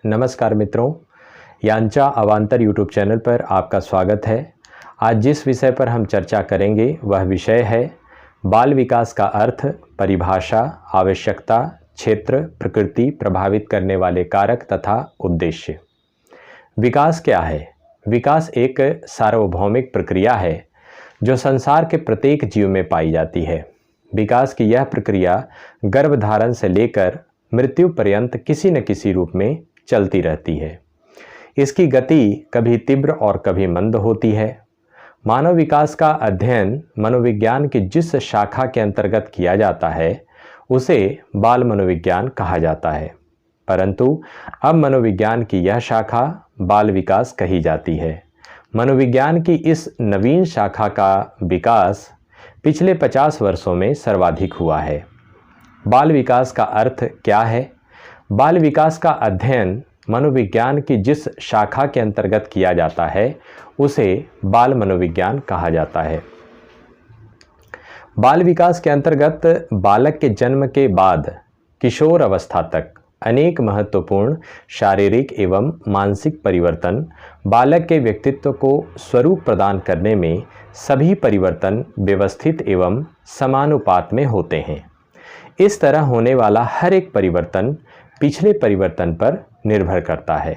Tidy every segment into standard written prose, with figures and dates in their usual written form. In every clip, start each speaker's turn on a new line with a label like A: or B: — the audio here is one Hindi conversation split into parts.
A: नमस्कार मित्रों, यांचा अवांतर यूट्यूब चैनल पर आपका स्वागत है। आज जिस विषय पर हम चर्चा करेंगे वह विषय है बाल विकास का अर्थ, परिभाषा, आवश्यकता, क्षेत्र, प्रकृति, प्रभावित करने वाले कारक तथा उद्देश्य। विकास क्या है? विकास एक सार्वभौमिक प्रक्रिया है जो संसार के प्रत्येक जीव में पाई जाती है। विकास की यह प्रक्रिया गर्भधारण से लेकर मृत्यु पर्यंत किसी न किसी रूप में चलती रहती है। इसकी गति कभी तीव्र और कभी मंद होती है। मानव विकास का अध्ययन मनोविज्ञान की जिस शाखा के अंतर्गत किया जाता है उसे बाल मनोविज्ञान कहा जाता है, परंतु अब मनोविज्ञान की यह शाखा बाल विकास कही जाती है। मनोविज्ञान की इस नवीन शाखा का विकास पिछले 50 वर्षों में सर्वाधिक हुआ है। बाल विकास का अर्थ क्या है? बाल विकास का अध्ययन मनोविज्ञान की जिस शाखा के अंतर्गत किया जाता है उसे बाल मनोविज्ञान कहा जाता है। बाल विकास के अंतर्गत बालक के जन्म के बाद किशोर अवस्था तक अनेक महत्वपूर्ण शारीरिक एवं मानसिक परिवर्तन बालक के व्यक्तित्व को स्वरूप प्रदान करने में सभी परिवर्तन व्यवस्थित एवं समानुपात में होते हैं। इस तरह होने वाला हर एक परिवर्तन पिछले परिवर्तन पर निर्भर करता है।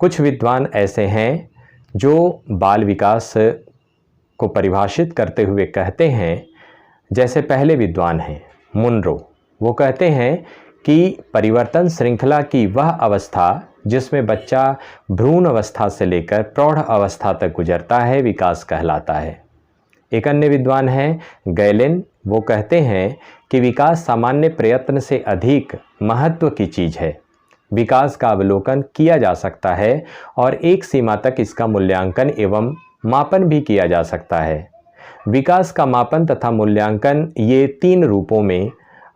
A: कुछ विद्वान ऐसे हैं जो बाल विकास को परिभाषित करते हुए कहते हैं, जैसे पहले विद्वान हैं मुनरो। वो कहते हैं कि परिवर्तन श्रृंखला की वह अवस्था जिसमें बच्चा भ्रूण अवस्था से लेकर प्रौढ़ अवस्था तक गुजरता है विकास कहलाता है। एक अन्य विद्वान हैं गैलेन। वो कहते हैं कि विकास सामान्य प्रयत्न से अधिक महत्व की चीज़ है। विकास का अवलोकन किया जा सकता है और एक सीमा तक इसका मूल्यांकन एवं मापन भी किया जा सकता है। विकास का मापन तथा मूल्यांकन ये 3 रूपों में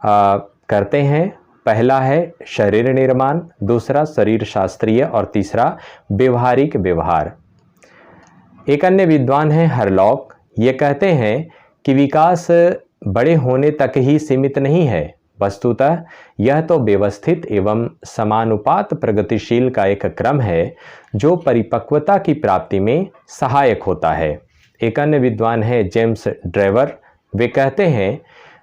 A: करते हैं। पहला है शरीर निर्माण, दूसरा शरीर शास्त्रीय और तीसरा व्यवहारिक व्यवहार। एक अन्य विद्वान हैं हरलॉक। ये कहते हैं कि विकास बड़े होने तक ही सीमित नहीं है, वस्तुतः यह तो व्यवस्थित एवं समानुपात प्रगतिशील का एक क्रम है जो परिपक्वता की प्राप्ति में सहायक होता है। एक अन्य विद्वान है जेम्स ड्रेवर। वे कहते हैं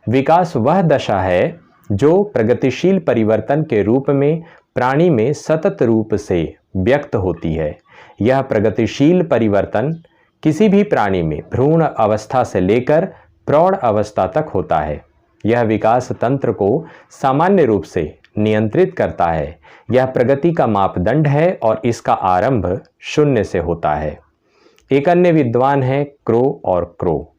A: विकास वह दशा है जो प्रगतिशील परिवर्तन के रूप में प्राणी में सतत रूप से व्यक्त होती है। यह प्रगतिशील परिवर्तन किसी भी प्राणी में भ्रूण अवस्था से लेकर प्रौढ़ अवस्था तक होता है। यह विकास तंत्र को सामान्य रूप से नियंत्रित करता है। यह प्रगति का मापदंड है और इसका आरंभ 0 से होता है। एक अन्य विद्वान है क्रो और क्रो।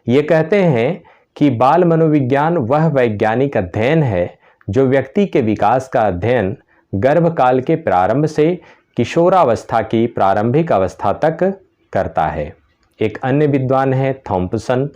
A: ये कहते हैं कि बाल मनोविज्ञान वह वैज्ञानिक अध्ययन है जो व्यक्ति के विकास का अध्ययन गर्भकाल के प्रारंभ से किशोरावस्था की प्रारंभिक अवस्था तक करता है। एक अन्य विद्वान है थॉम्पसन।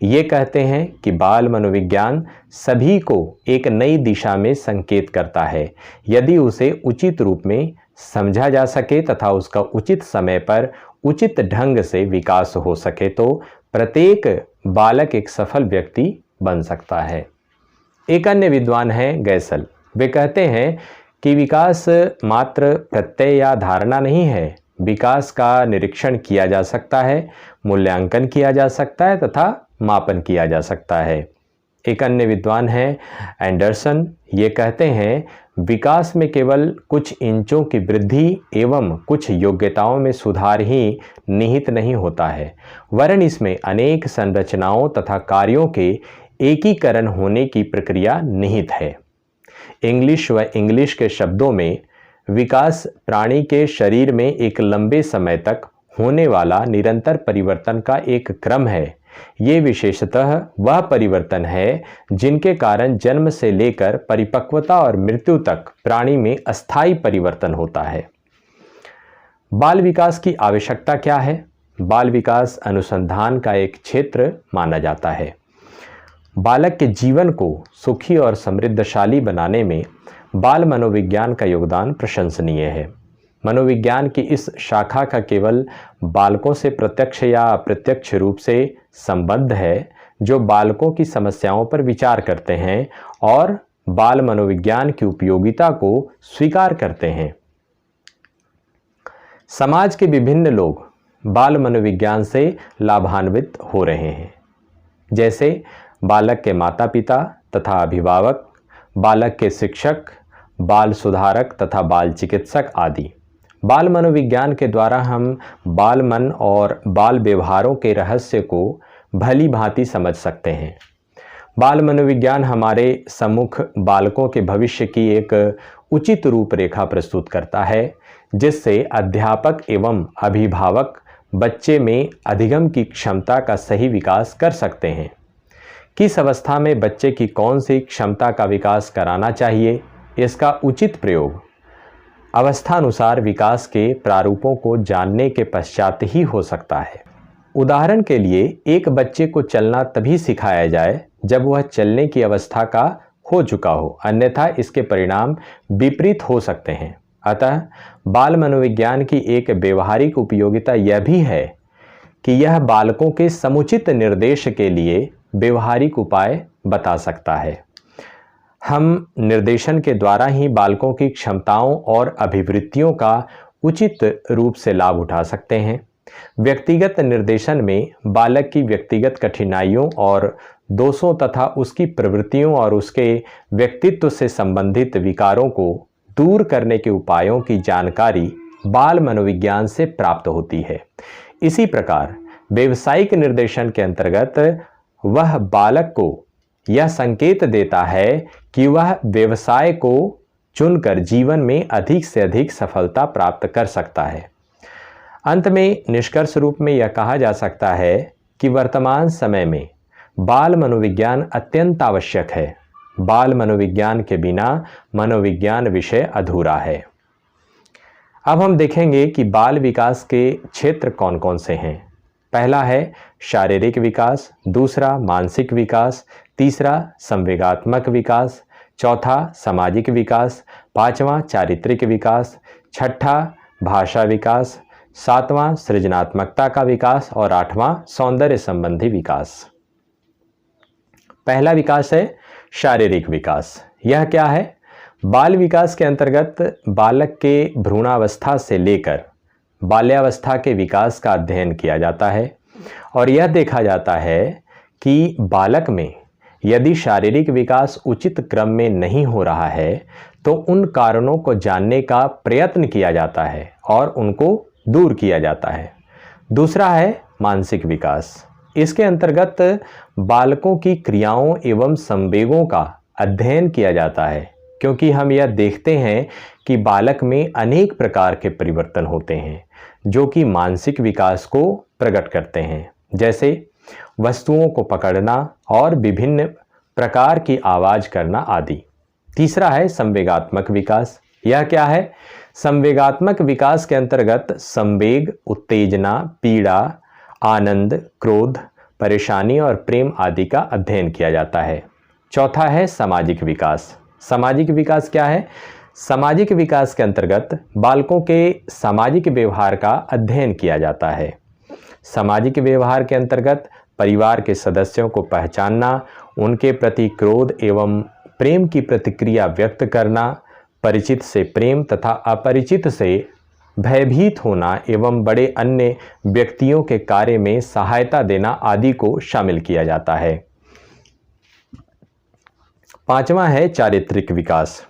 A: ये कहते हैं कि बाल मनोविज्ञान सभी को एक नई दिशा में संकेत करता है यदि उसे उचित रूप में समझा जा सके तथा उसका उचित समय पर उचित ढंग से विकास हो सके तो प्रत्येक बालक एक सफल व्यक्ति बन सकता है। एक अन्य विद्वान है गैसल। वे कहते हैं कि विकास मात्र प्रत्यय या धारणा नहीं है। विकास का निरीक्षण किया जा सकता है, मूल्यांकन किया जा सकता है तथा मापन किया जा सकता है। एक अन्य विद्वान है एंडरसन। ये कहते हैं विकास में केवल कुछ इंचों की वृद्धि एवं कुछ योग्यताओं में सुधार ही निहित नहीं होता है, वरन इसमें अनेक संरचनाओं तथा कार्यों के एकीकरण होने की प्रक्रिया निहित है। इंग्लिश व इंग्लिश के शब्दों में विकास प्राणी के शरीर में एक लंबे समय तक होने वाला निरंतर परिवर्तन का एक क्रम है। ये विशेषतः वह परिवर्तन है जिनके कारण जन्म से लेकर परिपक्वता और मृत्यु तक प्राणी में अस्थायी परिवर्तन होता है। बाल विकास की आवश्यकता क्या है? बाल विकास अनुसंधान का एक क्षेत्र माना जाता है। बालक के जीवन को सुखी और समृद्धशाली बनाने में बाल मनोविज्ञान का योगदान प्रशंसनीय है। मनोविज्ञान की इस शाखा का केवल बालकों से प्रत्यक्ष या अप्रत्यक्ष रूप से संबंध है जो बालकों की समस्याओं पर विचार करते हैं और बाल मनोविज्ञान की उपयोगिता को स्वीकार करते हैं। समाज के विभिन्न लोग बाल मनोविज्ञान से लाभान्वित हो रहे हैं, जैसे बालक के माता पिता तथा अभिभावक, बालक के शिक्षक, बाल सुधारक तथा बाल चिकित्सक आदि। बाल मनोविज्ञान के द्वारा हम बाल मन और बाल व्यवहारों के रहस्य को भली भांति समझ सकते हैं। बाल मनोविज्ञान हमारे सम्मुख बालकों के भविष्य की एक उचित रूपरेखा प्रस्तुत करता है, जिससे अध्यापक एवं अभिभावक बच्चे में अधिगम की क्षमता का सही विकास कर सकते हैं। किस अवस्था में बच्चे की कौन सी क्षमता का विकास कराना चाहिए, इसका उचित प्रयोग अवस्थानुसार विकास के प्रारूपों को जानने के पश्चात ही हो सकता है। उदाहरण के लिए, एक बच्चे को चलना तभी सिखाया जाए जब वह चलने की अवस्था का हो चुका हो, अन्यथा इसके परिणाम विपरीत हो सकते हैं। अतः बाल मनोविज्ञान की एक व्यवहारिक उपयोगिता यह भी है कि यह बालकों के समुचित निर्देश के लिए व्यवहारिक उपाय बता सकता है। हम निर्देशन के द्वारा ही बालकों की क्षमताओं और अभिवृत्तियों का उचित रूप से लाभ उठा सकते हैं। व्यक्तिगत निर्देशन में बालक की व्यक्तिगत कठिनाइयों और दोषों तथा उसकी प्रवृत्तियों और उसके व्यक्तित्व से संबंधित विकारों को दूर करने के उपायों की जानकारी बाल मनोविज्ञान से प्राप्त होती है। इसी प्रकार व्यावसायिक निर्देशन के अंतर्गत वह बालक को यह संकेत देता है कि वह व्यवसाय को चुनकर जीवन में अधिक से अधिक सफलता प्राप्त कर सकता है। अंत में निष्कर्ष रूप में यह कहा जा सकता है कि वर्तमान समय में बाल मनोविज्ञान अत्यंत आवश्यक है। बाल मनोविज्ञान के बिना मनोविज्ञान विषय अधूरा है। अब हम देखेंगे कि बाल विकास के क्षेत्र कौन कौन से हैं। पहला है शारीरिक विकास, दूसरा मानसिक विकास, तीसरा संवेगात्मक विकास, चौथा सामाजिक विकास, पांचवा चारित्रिक विकास, छठा भाषा विकास, सातवां सृजनात्मकता का विकास और आठवां सौंदर्य संबंधी विकास। पहला विकास है शारीरिक विकास। यह क्या है? बाल विकास के अंतर्गत बालक के भ्रूणावस्था से लेकर बाल्यावस्था के विकास का अध्ययन किया जाता है और यह देखा जाता है कि बालक में यदि शारीरिक विकास उचित क्रम में नहीं हो रहा है तो उन कारणों को जानने का प्रयत्न किया जाता है और उनको दूर किया जाता है। दूसरा है मानसिक विकास। इसके अंतर्गत बालकों की क्रियाओं एवं संवेगों का अध्ययन किया जाता है, क्योंकि हम यह देखते हैं कि बालक में अनेक प्रकार के परिवर्तन होते हैं जो कि मानसिक विकास को प्रकट करते हैं, जैसे वस्तुओं को पकड़ना और विभिन्न प्रकार की आवाज करना आदि। तीसरा है संवेगात्मक विकास। यह क्या है? संवेगात्मक विकास के अंतर्गत संवेग, उत्तेजना, पीड़ा, आनंद, क्रोध, परेशानी और प्रेम आदि का अध्ययन किया जाता है। चौथा है सामाजिक विकास। सामाजिक विकास क्या है? सामाजिक विकास के अंतर्गत बालकों के सामाजिक व्यवहार का अध्ययन किया जाता है। सामाजिक व्यवहार के अंतर्गत परिवार के सदस्यों को पहचानना, उनके प्रति क्रोध एवं प्रेम की प्रतिक्रिया व्यक्त करना, परिचित से प्रेम तथा अपरिचित से भयभीत होना एवं बड़े अन्य व्यक्तियों के कार्य में सहायता देना आदि को शामिल किया जाता है। पांचवा है चारित्रिक विकास।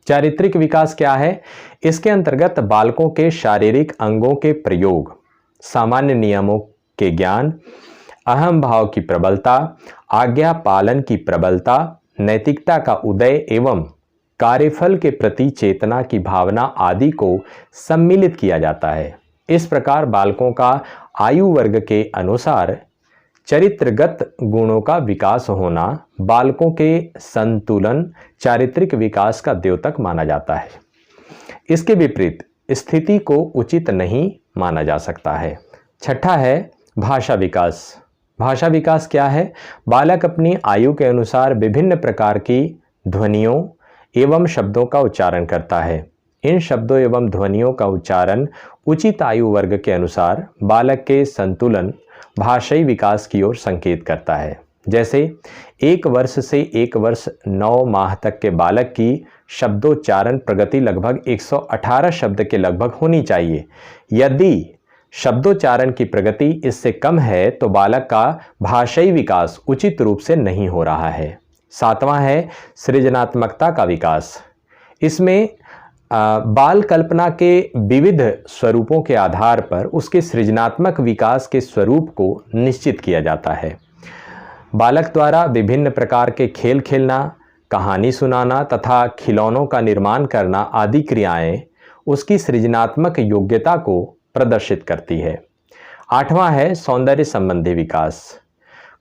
A: चारित्रिक विकास क्या है? इसके अंतर्गत बालकों के शारीरिक अंगों के प्रयोग, सामान्य नियमों के ज्ञान, अहम भाव की प्रबलता, आज्ञा पालन की प्रबलता, नैतिकता का उदय एवं कार्यफल के प्रति चेतना की भावना आदि को सम्मिलित किया जाता है। इस प्रकार बालकों का आयु वर्ग के अनुसार चरित्रगत गुणों का विकास होना बालकों के संतुलन चारित्रिक विकास का द्योतक माना जाता है। इसके विपरीत स्थिति को उचित नहीं माना जा सकता है। छठा है भाषा विकास। भाषा विकास क्या है? बालक अपनी आयु के अनुसार विभिन्न प्रकार की ध्वनियों एवं शब्दों का उच्चारण करता है। इन शब्दों एवं ध्वनियों का उच्चारण उचित आयु वर्ग के अनुसार बालक के संतुलन भाषाई विकास की ओर संकेत करता है। जैसे 1 वर्ष से 1 वर्ष 9 माह तक के बालक की शब्दोच्चारण प्रगति लगभग 118 शब्द के लगभग होनी चाहिए। यदि शब्दोच्चारण की प्रगति इससे कम है तो बालक का भाषाई विकास उचित रूप से नहीं हो रहा है। 7वां है सृजनात्मकता का विकास। इसमें बाल कल्पना के विविध स्वरूपों के आधार पर उसके सृजनात्मक विकास के स्वरूप को निश्चित किया जाता है। बालक द्वारा विभिन्न प्रकार के खेल खेलना, कहानी सुनाना तथा खिलौनों का निर्माण करना आदि क्रियाएं उसकी सृजनात्मक योग्यता को प्रदर्शित करती है। 8वां है सौंदर्य संबंधी विकास।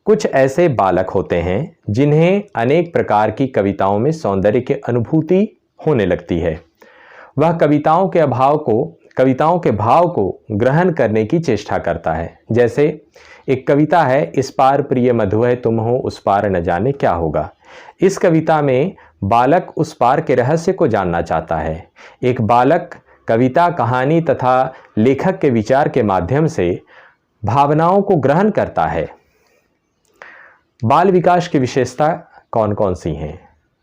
A: कुछ ऐसे बालक होते हैं जिन्हें अनेक प्रकार की कविताओं में सौंदर्य की अनुभूति होने लगती है। वह कविताओं के भाव को ग्रहण करने की चेष्टा करता है। जैसे एक कविता है, इस पार प्रिय मधु है तुम हो, उस पार न जाने क्या होगा। इस कविता में बालक उस पार के रहस्य को जानना चाहता है। एक बालक कविता, कहानी तथा लेखक के विचार के माध्यम से भावनाओं को ग्रहण करता है। बाल विकास की विशेषता कौन कौन सी हैं?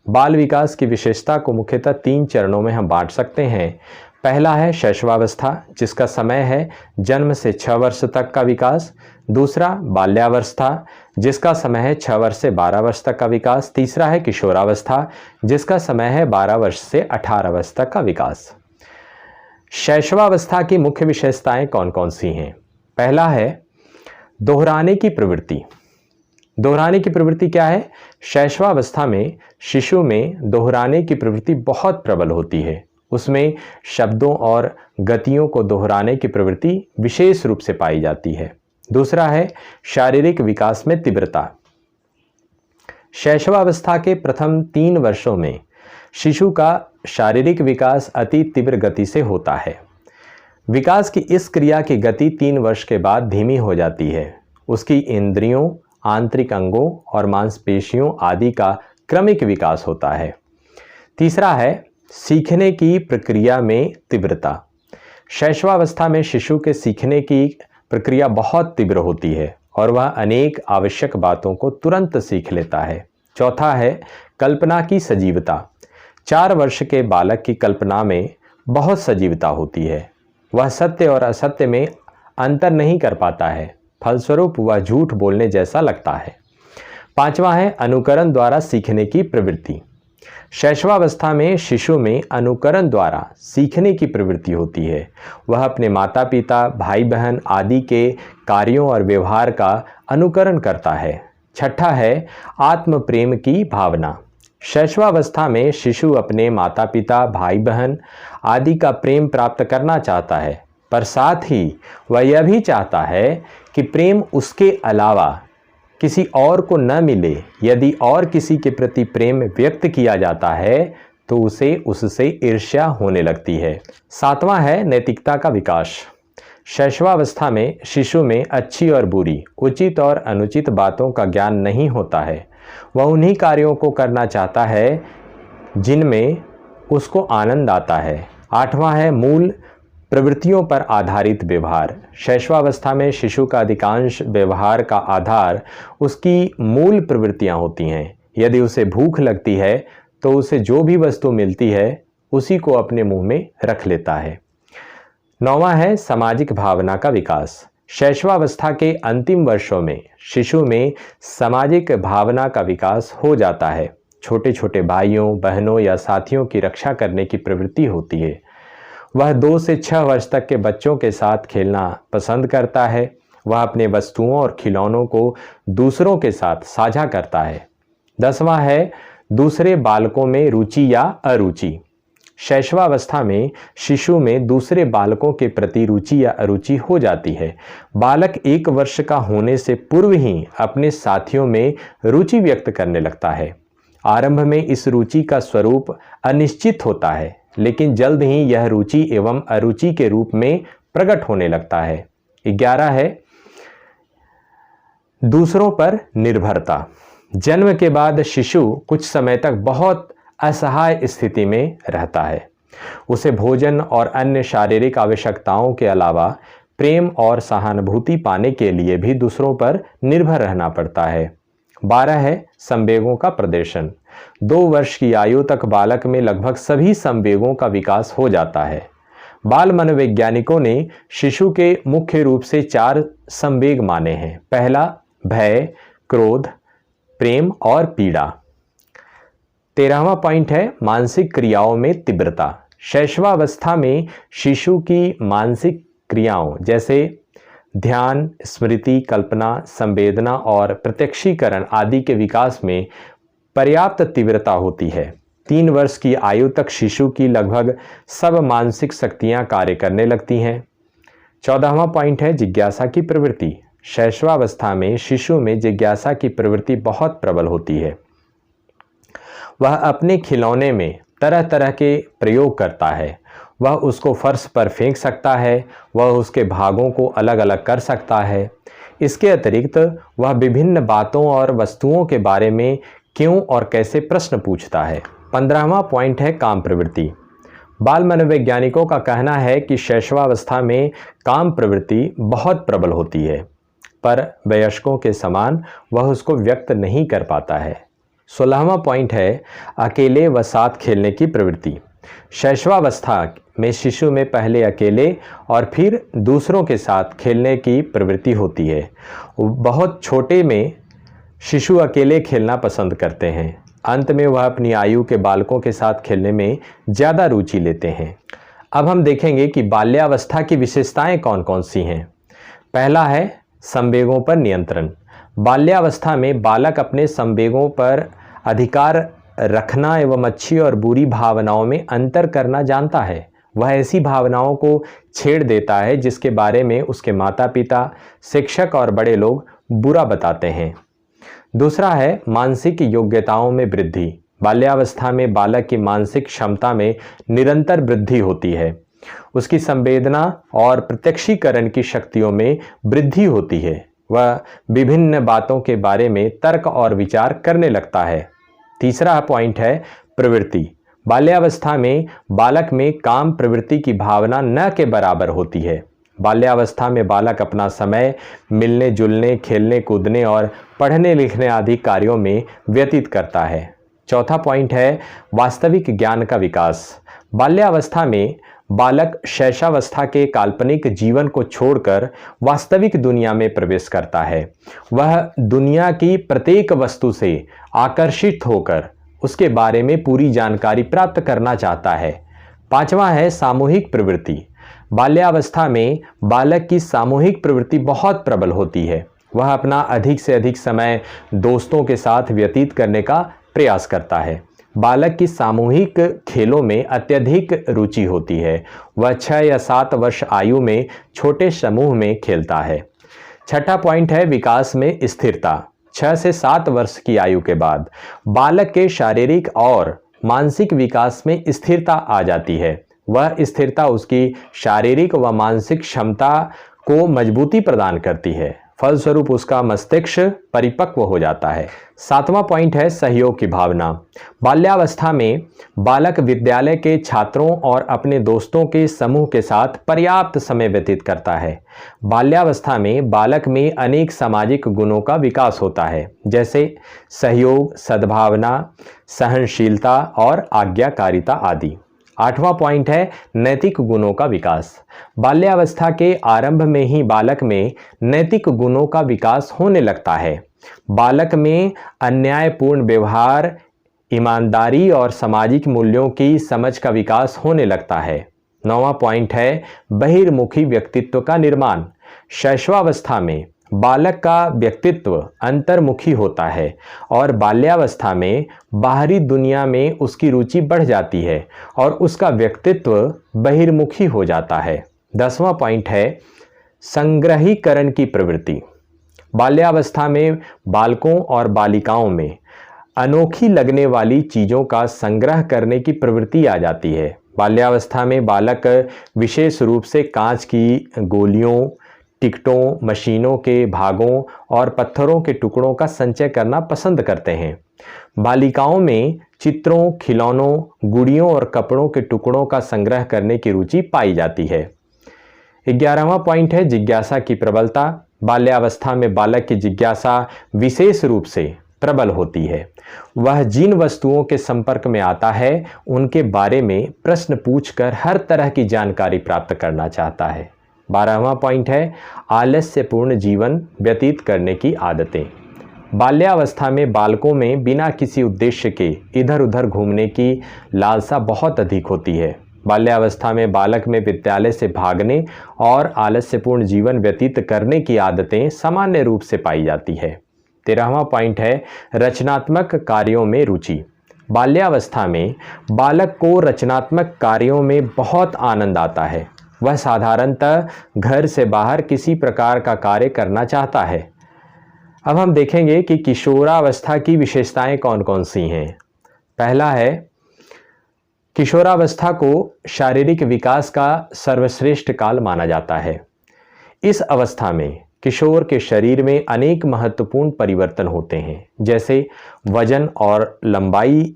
A: बाल विकास की विशेषता को मुख्यतः 3 चरणों में हम बांट सकते हैं। पहला है शैशवावस्था, जिसका समय है जन्म से 6 वर्ष तक का विकास। दूसरा बाल्यावस्था, जिसका समय है 6 वर्ष से 12 वर्ष तक का विकास। तीसरा है किशोरावस्था, जिसका समय है 12 वर्ष से 18 वर्ष तक का विकास। शैशवावस्था की मुख्य विशेषताएं कौन कौन सी हैं? पहला है दोहराने की प्रवृत्ति। दोहराने की प्रवृत्ति क्या है? शैशवावस्था में शिशु में दोहराने की प्रवृत्ति बहुत प्रबल होती है। उसमें शब्दों और गतियों को दोहराने की प्रवृत्ति विशेष रूप से पाई जाती है। दूसरा है शारीरिक विकास में तीव्रता। शैशवावस्था के प्रथम 3 वर्षों में शिशु का शारीरिक विकास अति तीव्र गति से होता है। विकास की इस क्रिया की गति 3 वर्ष के बाद धीमी हो जाती है। उसकी इंद्रियों, आंतरिक अंगों और मांसपेशियों आदि का क्रमिक विकास होता है। तीसरा है सीखने की प्रक्रिया में तीव्रता। शैशवावस्था में शिशु के सीखने की प्रक्रिया बहुत तीव्र होती है और वह अनेक आवश्यक बातों को तुरंत सीख लेता है। चौथा है कल्पना की सजीवता। 4 वर्ष के बालक की कल्पना में बहुत सजीवता होती है। वह सत्य और असत्य में अंतर नहीं कर पाता है, फलस्वरूप वह झूठ बोलने जैसा लगता है। 5वां है अनुकरण द्वारा सीखने की प्रवृत्ति। शैशवावस्था में शिशु में अनुकरण द्वारा सीखने की प्रवृत्ति होती है। वह अपने माता पिता, भाई बहन आदि के कार्यों और व्यवहार का अनुकरण करता है। 6ठा है आत्म प्रेम की भावना। शैशवावस्था में शिशु अपने माता पिता, भाई बहन आदि का प्रेम प्राप्त करना चाहता है, पर साथ ही वह यह भी चाहता है कि प्रेम उसके अलावा किसी और को न मिले। यदि और किसी के प्रति प्रेम व्यक्त किया जाता है तो उसे उससे ईर्ष्या होने लगती है। 7वां है नैतिकता का विकास। शैशवावस्था में शिशु में अच्छी और बुरी, उचित और अनुचित बातों का ज्ञान नहीं होता है। वह उन्हीं कार्यों को करना चाहता है जिनमें उसको आनंद आता है। 8वां है मूल प्रवृत्तियों पर आधारित व्यवहार। शैशवावस्था में शिशु का अधिकांश व्यवहार का आधार उसकी मूल प्रवृत्तियां होती हैं। यदि उसे भूख लगती है तो उसे जो भी वस्तु मिलती है उसी को अपने मुंह में रख लेता है। 9वां है सामाजिक भावना का विकास। शैशवावस्था के अंतिम वर्षों में शिशु में सामाजिक भावना का विकास हो जाता है। छोटे छोटे भाइयों, बहनों या साथियों की रक्षा करने की प्रवृत्ति होती है। वह 2 से 6 वर्ष तक के बच्चों के साथ खेलना पसंद करता है। वह अपने वस्तुओं और खिलौनों को दूसरों के साथ साझा करता है। 10वां है दूसरे बालकों में रुचि या अरुचि। शैशवावस्था में शिशु में दूसरे बालकों के प्रति रुचि या अरुचि हो जाती है। बालक 1 वर्ष का होने से पूर्व ही अपने साथियों में रुचि व्यक्त करने लगता है। आरंभ में इस रुचि का स्वरूप अनिश्चित होता है, लेकिन जल्द ही यह रुचि एवं अरुचि के रूप में प्रकट होने लगता है। 11 है दूसरों पर निर्भरता। जन्म के बाद शिशु कुछ समय तक बहुत असहाय स्थिति में रहता है। उसे भोजन और अन्य शारीरिक आवश्यकताओं के अलावा प्रेम और सहानुभूति पाने के लिए भी दूसरों पर निर्भर रहना पड़ता है। 12 है संवेगों का प्रदर्शन। 2 वर्ष की आयु तक बालक में लगभग सभी संवेगों का विकास हो जाता है। बाल मनोवैज्ञानिकों ने शिशु के मुख्य रूप से 4 संवेग माने हैं। पहला भय, क्रोध, प्रेम और पीड़ा। 13वां पॉइंट है मानसिक क्रियाओं में तीव्रता। शैशवावस्था में शिशु की मानसिक क्रियाओं जैसे ध्यान, स्मृति, कल्पना, संवेदना और प्रत्यक्षीकरण आदि के विकास में पर्याप्त तीव्रता होती है। 3 वर्ष की आयु तक शिशु की लगभग सब मानसिक शक्तियां कार्य करने लगती हैं। 14वां पॉइंट है जिज्ञासा की प्रवृत्ति। शैशवावस्था में शिशु में जिज्ञासा की प्रवृत्ति बहुत प्रबल होती है। वह अपने खिलौने में तरह तरह के प्रयोग करता है। वह उसको फर्श पर फेंक सकता है, वह उसके भागों को अलग अलग कर सकता है। इसके अतिरिक्त वह विभिन्न बातों और वस्तुओं के बारे में क्यों और कैसे प्रश्न पूछता है। 15वां पॉइंट है काम प्रवृत्ति। बाल मनोवैज्ञानिकों का कहना है कि शैशवावस्था में काम प्रवृत्ति बहुत प्रबल होती है, पर वयस्कों के समान वह उसको व्यक्त नहीं कर पाता है। 16वां पॉइंट है अकेले व साथ खेलने की प्रवृत्ति। शैशवावस्था में शिशु में पहले अकेले और फिर दूसरों के साथ खेलने की प्रवृत्ति होती है। बहुत छोटे में शिशु अकेले खेलना पसंद करते हैं। अंत में वह अपनी आयु के बालकों के साथ खेलने में ज़्यादा रुचि लेते हैं। अब हम देखेंगे कि बाल्यावस्था की विशेषताएं कौन कौन सी हैं। पहला है संवेगों पर नियंत्रण। बाल्यावस्था में बालक अपने संवेगों पर अधिकार रखना एवं अच्छी और बुरी भावनाओं में अंतर करना जानता है। वह ऐसी भावनाओं को छेड़ देता है जिसके बारे में उसके माता पिता, शिक्षक और बड़े लोग बुरा बताते हैं। दूसरा है मानसिक योग्यताओं में वृद्धि। बाल्यावस्था में बालक की मानसिक क्षमता में निरंतर वृद्धि होती है। उसकी संवेदना और प्रत्यक्षीकरण की शक्तियों में वृद्धि होती है। वह विभिन्न बातों के बारे में तर्क और विचार करने लगता है। तीसरा पॉइंट है प्रवृत्ति। बाल्यावस्था में बालक में काम प्रवृत्ति की भावना न के बराबर होती है। बाल्यावस्था में बालक अपना समय मिलने जुलने, खेलने कूदने और पढ़ने लिखने आदि कार्यों में व्यतीत करता है। चौथा पॉइंट है वास्तविक ज्ञान का विकास। बाल्यावस्था में बालक शैशवावस्था के काल्पनिक जीवन को छोड़कर वास्तविक दुनिया में प्रवेश करता है। वह दुनिया की प्रत्येक वस्तु से आकर्षित होकर उसके बारे में पूरी जानकारी प्राप्त करना चाहता है। पांचवा है सामूहिक प्रवृत्ति। बाल्यावस्था में बालक की सामूहिक प्रवृत्ति बहुत प्रबल होती है। वह अपना अधिक से अधिक समय दोस्तों के साथ व्यतीत करने का प्रयास करता है। बालक की सामूहिक खेलों में अत्यधिक रुचि होती है। वह 6 या 7 वर्ष आयु में छोटे समूह में खेलता है। छठा पॉइंट है विकास में स्थिरता। 6 से 7 वर्ष की आयु के बाद बालक के शारीरिक और मानसिक विकास में स्थिरता आ जाती है। वह स्थिरता उसकी शारीरिक व मानसिक क्षमता को मजबूती प्रदान करती है। फलस्वरूप उसका मस्तिष्क परिपक्व हो जाता है। 7वां पॉइंट है सहयोग की भावना। बाल्यावस्था में बालक विद्यालय के छात्रों और अपने दोस्तों के समूह के साथ पर्याप्त समय व्यतीत करता है। बाल्यावस्था में बालक में अनेक सामाजिक गुणों का विकास होता है, जैसे सहयोग, सद्भावना, सहनशीलता और आज्ञाकारिता आदि। 8वां पॉइंट है नैतिक गुणों का विकास। बाल्यावस्था के आरंभ में ही बालक में नैतिक गुणों का विकास होने लगता है। बालक में अन्यायपूर्ण व्यवहार, ईमानदारी और सामाजिक मूल्यों की समझ का विकास होने लगता है। 9वां पॉइंट है बहिर्मुखी व्यक्तित्व का निर्माण। शैशवावस्था में बालक का व्यक्तित्व अंतर्मुखी होता है और बाल्यावस्था में बाहरी दुनिया में उसकी रुचि बढ़ जाती है और उसका व्यक्तित्व बहिर्मुखी हो जाता है। 10वां पॉइंट है संग्रहीकरण की प्रवृत्ति। बाल्यावस्था में बालकों और बालिकाओं में अनोखी लगने वाली चीज़ों का संग्रह करने की प्रवृत्ति आ जाती है। बाल्यावस्था में बालक विशेष रूप से कांच की गोलियों, टिकटों, मशीनों के भागों और पत्थरों के टुकड़ों का संचय करना पसंद करते हैं। बालिकाओं में चित्रों, खिलौनों, गुड़ियों और कपड़ों के टुकड़ों का संग्रह करने की रुचि पाई जाती है। 11वां पॉइंट है जिज्ञासा की प्रबलता। बाल्यावस्था में बालक की जिज्ञासा विशेष रूप से प्रबल होती है। वह जिन वस्तुओं के संपर्क में आता है उनके बारे में प्रश्न पूछकर हर तरह की जानकारी प्राप्त करना चाहता है। 12वां पॉइंट है आलस्यपूर्ण जीवन व्यतीत करने की आदतें। बाल्यावस्था में बालकों में बिना किसी उद्देश्य के इधर उधर घूमने की लालसा बहुत अधिक होती है। बाल्यावस्था में बालक में विद्यालय से भागने और आलस्यपूर्ण जीवन व्यतीत करने की आदतें सामान्य रूप से पाई जाती है। 13वां पॉइंट है रचनात्मक कार्यों में रुचि। बाल्यावस्था में बालक को रचनात्मक कार्यों में बहुत आनंद आता है। वह साधारणतः घर से बाहर किसी प्रकार का कार्य करना चाहता है। अब हम देखेंगे कि किशोरावस्था की विशेषताएं कौन कौन सी हैं। पहला है किशोरावस्था को शारीरिक विकास का सर्वश्रेष्ठ काल माना जाता है। इस अवस्था में किशोर के शरीर में अनेक महत्वपूर्ण परिवर्तन होते हैं, जैसे वजन और लंबाई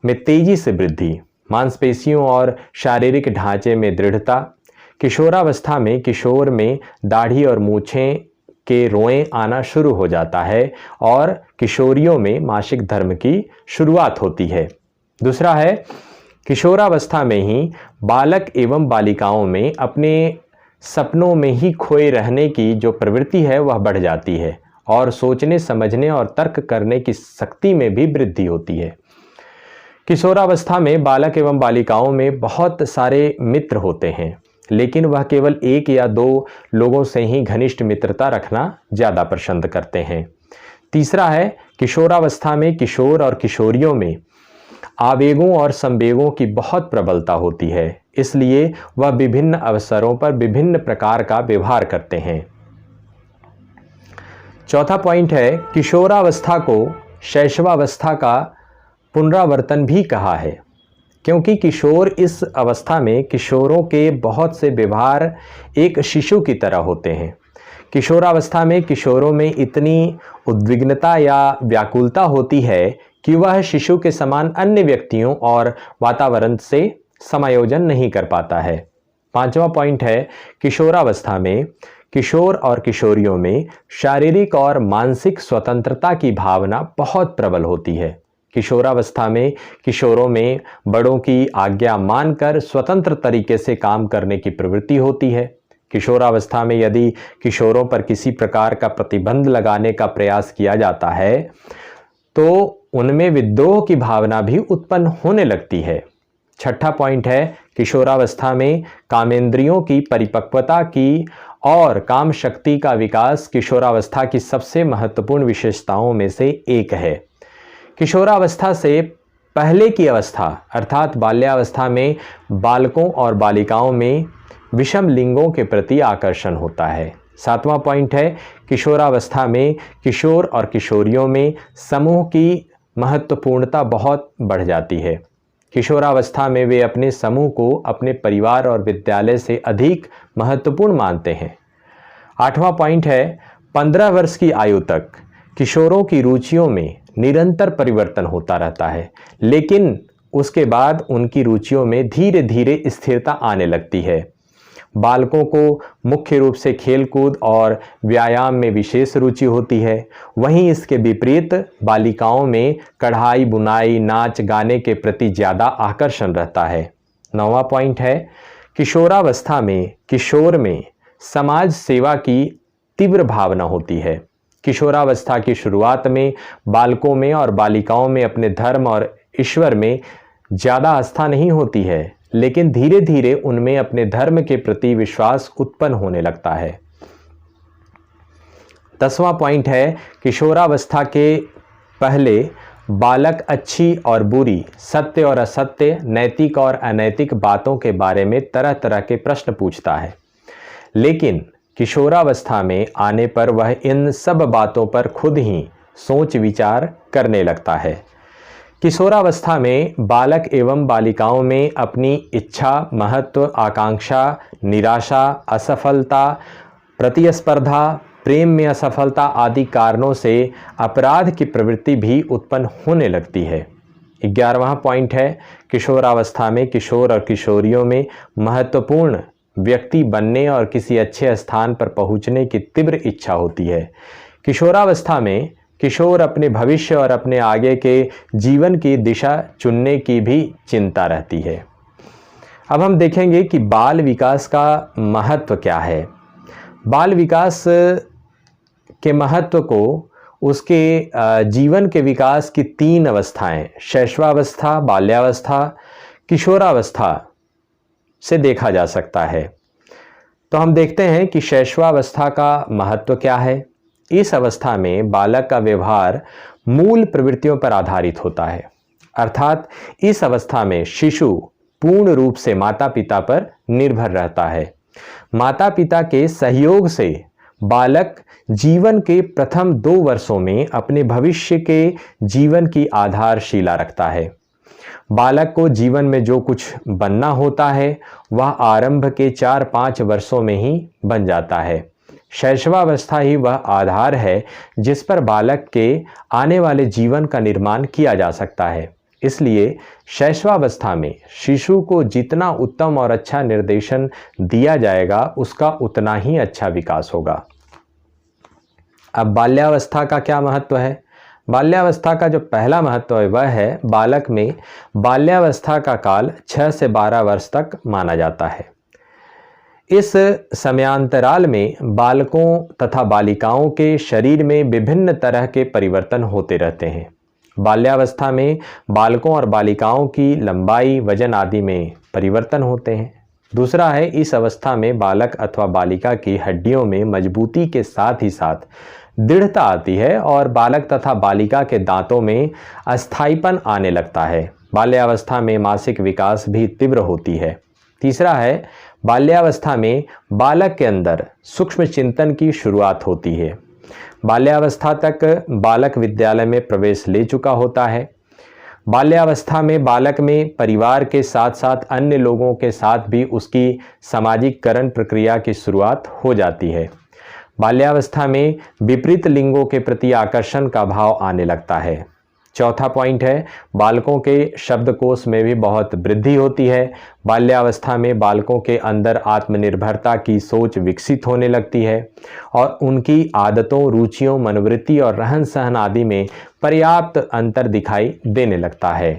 A: में तेजी से वृद्धि, मांसपेशियों और शारीरिक ढांचे में दृढ़ता। किशोरावस्था में किशोर में दाढ़ी और मूछें के रोएं आना शुरू हो जाता है और किशोरियों में मासिक धर्म की शुरुआत होती है। दूसरा है किशोरावस्था में ही बालक एवं बालिकाओं में अपने सपनों में ही खोए रहने की जो प्रवृत्ति है वह बढ़ जाती है और सोचने समझने और तर्क करने की शक्ति में भी वृद्धि होती है। किशोरावस्था में बालक एवं बालिकाओं में बहुत सारे मित्र होते हैं, लेकिन वह केवल एक या दो लोगों से ही घनिष्ठ मित्रता रखना ज़्यादा पसंद करते हैं। तीसरा है किशोरावस्था में किशोर और किशोरियों में आवेगों और संवेगों की बहुत प्रबलता होती है, इसलिए वह विभिन्न अवसरों पर विभिन्न प्रकार का व्यवहार करते हैं। चौथा पॉइंट है किशोरावस्था को शैशवावस्था का पुनरावर्तन भी कहा है, क्योंकि किशोर इस अवस्था में किशोरों के बहुत से व्यवहार एक शिशु की तरह होते हैं। किशोरावस्था में किशोरों में इतनी उद्विग्नता या व्याकुलता होती है कि वह शिशु के समान अन्य व्यक्तियों और वातावरण से समायोजन नहीं कर पाता है। पांचवा पॉइंट है किशोरावस्था में किशोर और किशोरियों में शारीरिक और मानसिक स्वतंत्रता की भावना बहुत प्रबल होती है। किशोरावस्था में किशोरों में बड़ों की आज्ञा मानकर स्वतंत्र तरीके से काम करने की प्रवृत्ति होती है। किशोरावस्था में यदि किशोरों पर किसी प्रकार का प्रतिबंध लगाने का प्रयास किया जाता है तो उनमें विद्रोह की भावना भी उत्पन्न होने लगती है। छठा पॉइंट है किशोरावस्था में कामेंद्रियों की परिपक्वता की और काम शक्ति का विकास किशोरावस्था की सबसे महत्वपूर्ण विशेषताओं में से एक है। किशोरावस्था से पहले की अवस्था अर्थात बाल्यावस्था में बालकों और बालिकाओं में विषम लिंगों के प्रति आकर्षण होता है। सातवां पॉइंट है किशोरावस्था में किशोर और किशोरियों में समूह की महत्वपूर्णता बहुत बढ़ जाती है। किशोरावस्था में वे अपने समूह को अपने परिवार और विद्यालय से अधिक महत्वपूर्ण मानते हैं। आठवां पॉइंट है 15 वर्ष की आयु तक किशोरों की रुचियों में निरंतर परिवर्तन होता रहता है, लेकिन उसके बाद उनकी रुचियों में धीरे धीरे स्थिरता आने लगती है। बालकों को मुख्य रूप से खेलकूद और व्यायाम में विशेष रुचि होती है, वहीं इसके विपरीत बालिकाओं में कढ़ाई बुनाई नाच गाने के प्रति ज़्यादा आकर्षण रहता है। 9वां पॉइंट है किशोरावस्था में किशोर में समाज सेवा की तीव्र भावना होती है। किशोरावस्था की शुरुआत में बालकों में और बालिकाओं में अपने धर्म और ईश्वर में ज़्यादा आस्था नहीं होती है, लेकिन धीरे धीरे उनमें अपने धर्म के प्रति विश्वास उत्पन्न होने लगता है। 10वां पॉइंट है किशोरावस्था के पहले बालक अच्छी और बुरी, सत्य और असत्य, नैतिक और अनैतिक बातों के बारे में तरह तरह के प्रश्न पूछता है, लेकिन किशोरावस्था में आने पर वह इन सब बातों पर खुद ही सोच विचार करने लगता है। किशोरावस्था में बालक एवं बालिकाओं में अपनी इच्छा, महत्व, आकांक्षा, निराशा, असफलता, प्रतिस्पर्धा, प्रेम में असफलता आदि कारणों से अपराध की प्रवृत्ति भी उत्पन्न होने लगती है। 11वां पॉइंट है किशोरावस्था में किशोर और किशोरियों में महत्वपूर्ण व्यक्ति बनने और किसी अच्छे स्थान पर पहुंचने की तीव्र इच्छा होती है। किशोरावस्था में किशोर अपने भविष्य और अपने आगे के जीवन की दिशा चुनने की भी चिंता रहती है। अब हम देखेंगे कि बाल विकास का महत्व क्या है। बाल विकास के महत्व को उसके जीवन के विकास की 3 अवस्थाएं, शैशवावस्था, बाल्यावस्था, किशोरावस्था से देखा जा सकता है। तो हम देखते हैं कि शैशवावस्था का महत्व क्या है। इस अवस्था में बालक का व्यवहार मूल प्रवृत्तियों पर आधारित होता है, अर्थात इस अवस्था में शिशु पूर्ण रूप से माता पिता पर निर्भर रहता है। माता पिता के सहयोग से बालक जीवन के प्रथम 2 वर्षों में अपने भविष्य के जीवन की आधारशिला रखता है। बालक को जीवन में जो कुछ बनना होता है वह आरंभ के 4-5 वर्षों में ही बन जाता है। शैशवावस्था ही वह आधार है जिस पर बालक के आने वाले जीवन का निर्माण किया जा सकता है। इसलिए शैशवावस्था में शिशु को जितना उत्तम और अच्छा निर्देशन दिया जाएगा उसका उतना ही अच्छा विकास होगा। अब बाल्यावस्था का क्या महत्व है। बाल्यावस्था का जो पहला महत्व है वह है बालक में बाल्यावस्था का काल 6 से 12 वर्ष तक माना जाता है। इस समयांतराल में बालकों तथा बालिकाओं के शरीर में विभिन्न तरह के परिवर्तन होते रहते हैं। बाल्यावस्था में बालकों और बालिकाओं की लंबाई, वजन आदि में परिवर्तन होते हैं। दूसरा है, इस अवस्था में बालक अथवा बालिका की हड्डियों में मजबूती के साथ ही साथ दृढ़ता आती है और बालक तथा बालिका के दांतों में अस्थायीपन आने लगता है। बाल्यावस्था में मानसिक विकास भी तीव्र होती है। तीसरा है, बाल्यावस्था में बालक के अंदर सूक्ष्म चिंतन की शुरुआत होती है। बाल्यावस्था तक बालक विद्यालय में प्रवेश ले चुका होता है। बाल्यावस्था में बालक में परिवार के साथ साथ अन्य लोगों के साथ भी उसकी सामाजिककरण प्रक्रिया की शुरुआत हो जाती है। बाल्यावस्था में विपरीत लिंगों के प्रति आकर्षण का भाव आने लगता है। चौथा पॉइंट है, बालकों के शब्दकोश में भी बहुत वृद्धि होती है। बाल्यावस्था में बालकों के अंदर आत्मनिर्भरता की सोच विकसित होने लगती है और उनकी आदतों, रुचियों, मनोवृत्ति और रहन सहन आदि में पर्याप्त अंतर दिखाई देने लगता है।